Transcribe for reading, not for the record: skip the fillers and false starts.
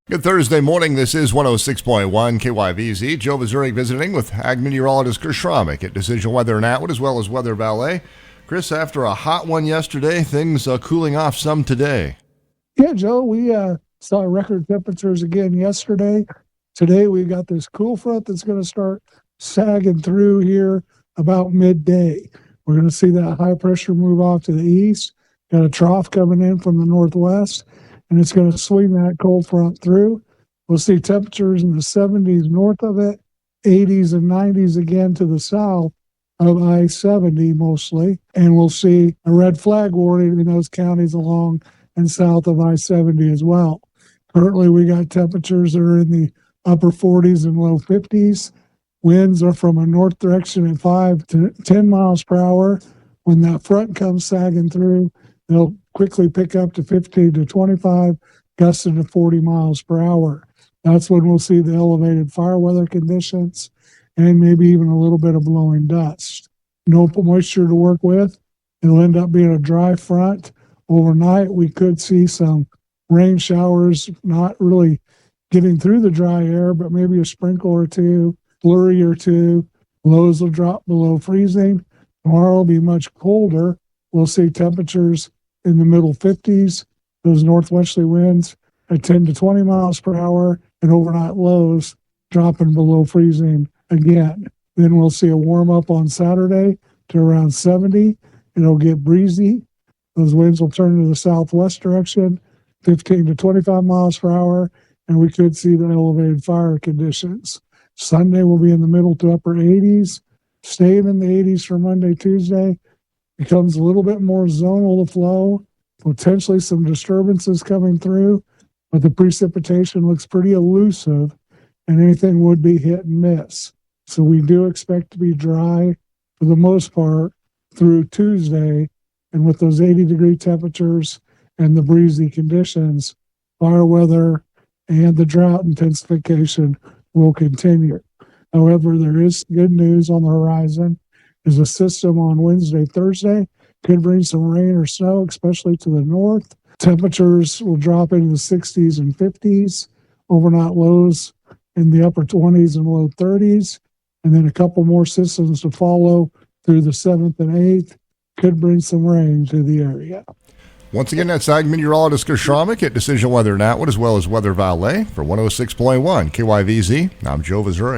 Good Thursday morning. This is 106.1 KYVZ. Joe Vazurek visiting with Ag Meteorologist Chris Schramek at Decision Weather and Atwood, as well as WeatherValet. Chris, after a hot one yesterday, things cooling off some today. Yeah, Joe, we saw record temperatures again yesterday. Today we got this cool front that's going to start sagging through here about midday. We're going to see that high pressure move off to the east. Got a trough coming in from the northwest, and it's going to swing that cold front through. We'll see temperatures in the 70s north of it, 80s and 90s again to the south of I-70 mostly, and we'll see a red flag warning in those counties along and south of I-70 as well. Currently, we got temperatures that are in the upper 40s and low 50s. Winds are from a north direction at 5 to 10 miles per hour. When that front comes sagging through, they'll quickly pick up to 15 to 25, gusting to 40 miles per hour. That's when we'll see the elevated fire weather conditions and maybe even a little bit of blowing dust. No moisture to work with. It'll end up being a dry front. Overnight, we could see some rain showers, not really getting through the dry air, but maybe a sprinkle or two, flurry or two. Lows will drop below freezing. Tomorrow will be much colder. We'll see temperatures in the middle 50s, those northwesterly winds at 10 to 20 miles per hour, and overnight lows dropping below freezing again. Then we'll see a warm up on Saturday to around 70. It'll get breezy. Those winds will turn to the southwest direction, 15 to 25 miles per hour, and we could see the elevated fire conditions. Sunday will be in the middle to upper 80s, staying in the 80s for Monday, Tuesday. Becomes a little bit more zonal to flow, potentially some disturbances coming through, but the precipitation looks pretty elusive, and anything would be hit and miss. So we do expect to be dry for the most part through Tuesday, and with those 80-degree temperatures and the breezy conditions, fire weather and the drought intensification will continue. However, there is good news on the horizon. There's a system on Wednesday, Thursday, could bring some rain or snow, especially to the north. Temperatures will drop into the 60s and 50s, overnight lows in the upper 20s and low 30s, and then a couple more systems to follow through the 7th and 8th, could bring some rain to the area. Once again, that's Ag Meteorologist Chris Schramek at Decision Weather and Atwood, as well as WeatherValet for 106.1 KYVZ. I'm Joe Vazurek.